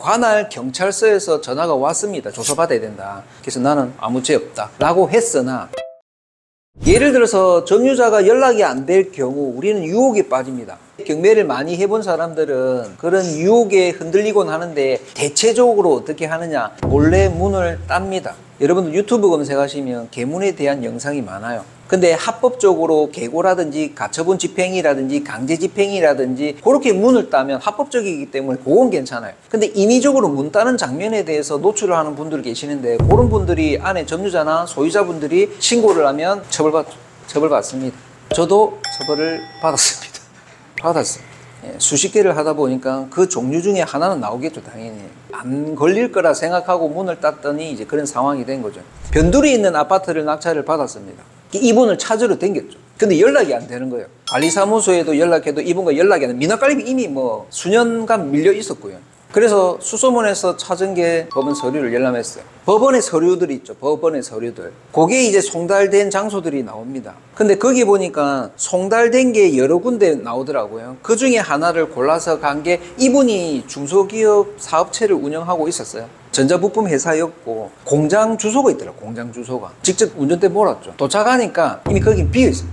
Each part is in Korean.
관할 경찰서에서 전화가 왔습니다. 조사받아야 된다. 그래서 나는 아무 죄 없다 라고 했으나, 예를 들어서 점유자가 연락이 안 될 경우 우리는 유혹에 빠집니다. 경매를 많이 해본 사람들은 그런 유혹에 흔들리곤 하는데, 대체적으로 어떻게 하느냐, 몰래 문을 땁니다. 여러분들 유튜브 검색하시면 계문에 대한 영상이 많아요. 근데 합법적으로 계고라든지 가처분 집행이라든지 강제 집행이라든지 그렇게 문을 따면 합법적이기 때문에 그건 괜찮아요. 근데 임의적으로 문 따는 장면에 대해서 노출을 하는 분들이 계시는데, 그런 분들이 안에 점유자나 소유자분들이 신고를 하면 처벌받습니다. 저도 처벌을 받았어요. 예, 수십 개를 하다 보니까 그 종류 중에 하나는 나오겠죠, 당연히. 안 걸릴 거라 생각하고 문을 땄더니 이제 그런 상황이 된 거죠. 변두리 있는 아파트를 낙찰을 받았습니다. 이분을 찾으러 댕겼죠. 근데 연락이 안 되는 거예요. 관리사무소에도 연락해도 이분과 연락이 안 돼요. 미납관리비 이미 뭐 수년간 밀려 있었고요. 그래서 수소문에서 찾은 게 법원 서류를 열람했어요. 법원의 서류들이 있죠. 법원의 서류들. 그게 이제 송달된 장소들이 나옵니다. 근데 거기 보니까 송달된 게 여러 군데 나오더라고요. 그 중에 하나를 골라서 간 게, 이분이 중소기업 사업체를 운영하고 있었어요. 전자부품 회사였고 공장 주소가 있더라고요. 공장 주소가. 직접 운전대 몰았죠. 도착하니까 이미 거긴 비어있어요.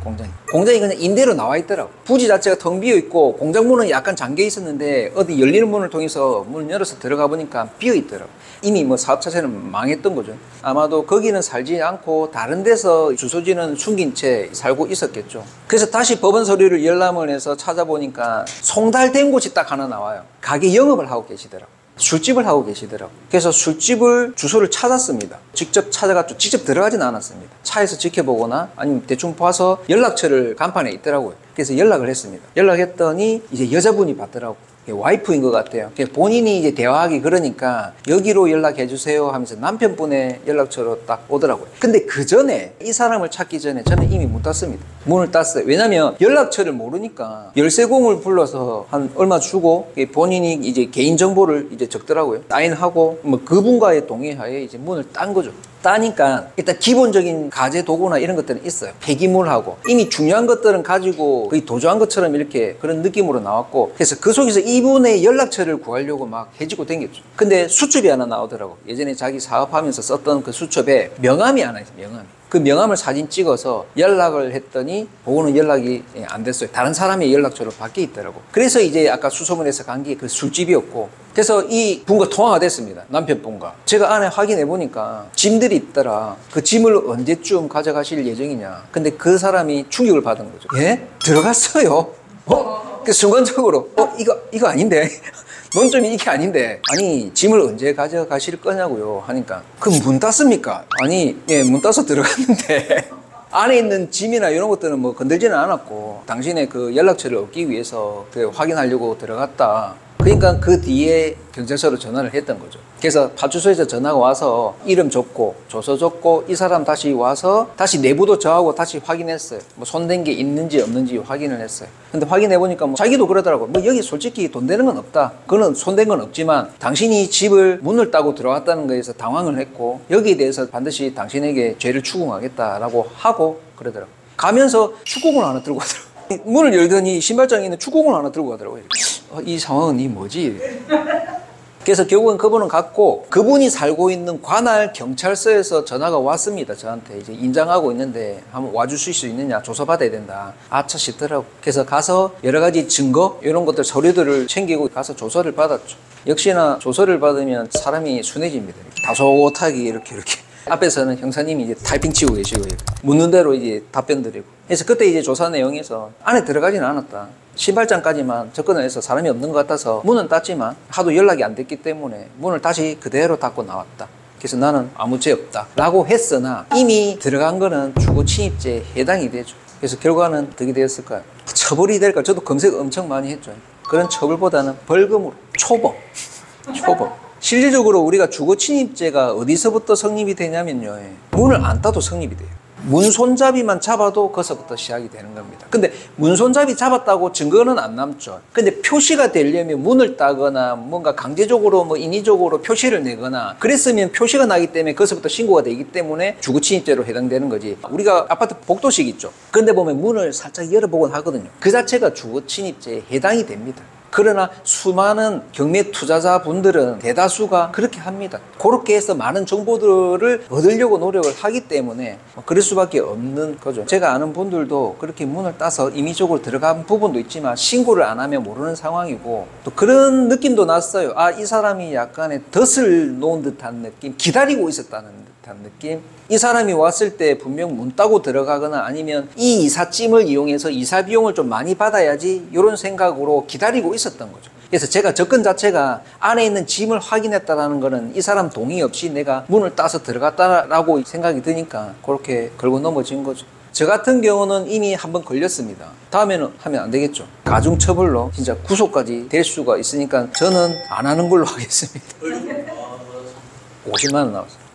공장이 그냥 임대로 나와 있더라고요. 부지 자체가 텅 비어있고 공장 문은 약간 잠겨 있었는데 어디 열리는 문을 통해서 문을 열어서 들어가 보니까 비어있더라고요. 이미 뭐 사업 자체는 망했던 거죠. 아마도 거기는 살지 않고 다른 데서 주소지는 숨긴 채 살고 있었겠죠. 그래서 다시 법원 서류를 열람을 해서 찾아보니까 송달된 곳이 딱 하나 나와요. 가게 영업을 하고 계시더라고요. 술집을 하고 계시더라고요. 그래서 술집을 주소를 찾았습니다. 직접 찾아가지고 직접 들어가진 않았습니다. 차에서 지켜보거나 아니면 대충 봐서 연락처를 간판에 있더라고요. 그래서 연락을 했습니다. 연락했더니 이제 여자분이 받더라고요. 와이프인 것 같아요. 본인이 이제 대화하기 그러니까 여기로 연락해 주세요 하면서 남편분의 연락처로 딱 오더라고요. 근데 그 전에, 이 사람을 찾기 전에 저는 이미 문 땄습니다. 문을 땄어요. 왜냐면 연락처를 모르니까 열쇠공을 불러서 한 얼마 주고 본인이 이제 개인정보를 이제 적더라고요. 사인하고 뭐 그분과의 동의하에 이제 문을 딴 거죠. 따니까 일단 기본적인 가제 도구나 이런 것들은 있어요. 폐기물하고 이미 중요한 것들은 가지고 거의 도주한 것처럼 이렇게 그런 느낌으로 나왔고, 그래서 그 속에서 이분의 연락처를 구하려고 막 해지고 댕겼죠. 근데 수첩이 하나 나오더라고. 예전에 자기 사업하면서 썼던 그 수첩에 명함이 하나 있어요. 명함이. 그 명함을 사진 찍어서 연락을 했더니 보고는 연락이 안 됐어요. 다른 사람의 연락처로 바뀌어 있더라고. 그래서 이제 아까 수소문에서 간 게 그 술집이었고, 그래서 이 분과 통화가 됐습니다. 남편분과. 제가 안에 확인해 보니까 짐들이 있더라. 그 짐을 언제쯤 가져가실 예정이냐. 근데 그 사람이 충격을 받은 거죠. 예? 들어갔어요? 그 순간적으로 이거 아닌데? 논점이 이게 아닌데, 아니 짐을 언제 가져가실 거냐고요 하니까, 그 문 땄습니까? 아니 예, 문 따서 들어갔는데 안에 있는 짐이나 이런 것들은 뭐 건들지는 않았고 당신의 그 연락처를 얻기 위해서 확인하려고 들어갔다. 그러니까 그 뒤에 경찰서로 전화를 했던 거죠. 그래서 파출소에서 전화가 와서 이름 줬고 조서 줬고 이 사람 다시 와서 다시 내부도 저하고 다시 확인했어요. 뭐 손댄 게 있는지 없는지 확인을 했어요. 근데 확인해 보니까 뭐 자기도 그러더라고요. 뭐 여기 솔직히 돈 되는 건 없다. 그거는 손댄 건 없지만 당신이 집을 문을 따고 들어왔다는 거에서 당황을 했고 여기에 대해서 반드시 당신에게 죄를 추궁하겠다라고 하고 그러더라고요. 가면서 축구공을 하나 들고 가더라고요. 문을 열더니 신발장에 있는 축구공을 하나 들고 가더라고요. 이 상황은 이 뭐지? 그래서 결국은 그분은 갔고, 그분이 살고 있는 관할 경찰서에서 전화가 왔습니다. 저한테 이제 인장하고 있는데 한번 와주실 수 있느냐, 조사받아야 된다. 아차 싶더라고. 그래서 가서 여러 가지 증거 이런 것들 서류들을 챙기고 가서 조서를 받았죠. 역시나 조서를 받으면 사람이 순해집니다. 다소곳하게 이렇게 앞에서는 형사님이 이제 타이핑 치고 계시고 묻는 대로 이제 답변 드리고. 그래서 그때 이제 조사 내용에서 안에 들어가지는 않았다. 신발장까지만 접근을 해서 사람이 없는 것 같아서 문은 땄지만 하도 연락이 안 됐기 때문에 문을 다시 그대로 닫고 나왔다. 그래서 나는 아무 죄 없다 라고 했으나 이미 들어간 거는 주거 침입죄에 해당이 되죠. 그래서 결과는 어떻게 되었을까요? 처벌이 될까? 저도 검색 엄청 많이 했죠. 그런 처벌보다는 벌금으로 초범. 실질적으로 우리가 주거 침입죄가 어디서부터 성립이 되냐면요, 문을 안 따도 성립이 돼요. 문 손잡이만 잡아도 거기서부터 시작이 되는 겁니다. 근데 문 손잡이 잡았다고 증거는 안 남죠. 근데 표시가 되려면 문을 따거나 뭔가 강제적으로 뭐 인위적으로 표시를 내거나 그랬으면 표시가 나기 때문에 거기서부터 신고가 되기 때문에 주거 침입죄로 해당되는 거지. 우리가 아파트 복도식 있죠. 그런데 보면 문을 살짝 열어보곤 하거든요. 그 자체가 주거 침입죄에 해당이 됩니다. 그러나 수많은 경매 투자자분들은 대다수가 그렇게 합니다. 그렇게 해서 많은 정보들을 얻으려고 노력을 하기 때문에 그럴 수밖에 없는 거죠. 제가 아는 분들도 그렇게 문을 따서 임의적으로 들어간 부분도 있지만 신고를 안 하면 모르는 상황이고, 또 그런 느낌도 났어요. 아, 이 사람이 약간의 덫을 놓은 듯한 느낌, 기다리고 있었다는 듯한 느낌. 이 사람이 왔을 때 분명 문 따고 들어가거나 아니면 이 이삿짐을 이용해서 이사 비용을 좀 많이 받아야지, 이런 생각으로 기다리고 있었던 거죠. 그래서 제가 접근 자체가 안에 있는 짐을 확인했다는 거는 이 사람 동의 없이 내가 문을 따서 들어갔다라고 생각이 드니까 그렇게 걸고 넘어진 거죠. 저 같은 경우는 이미 한번 걸렸습니다. 다음에는 하면 안 되겠죠. 가중처벌로 진짜 구속까지 될 수가 있으니까 저는 안 하는 걸로 하겠습니다. 50만 원 나왔어요.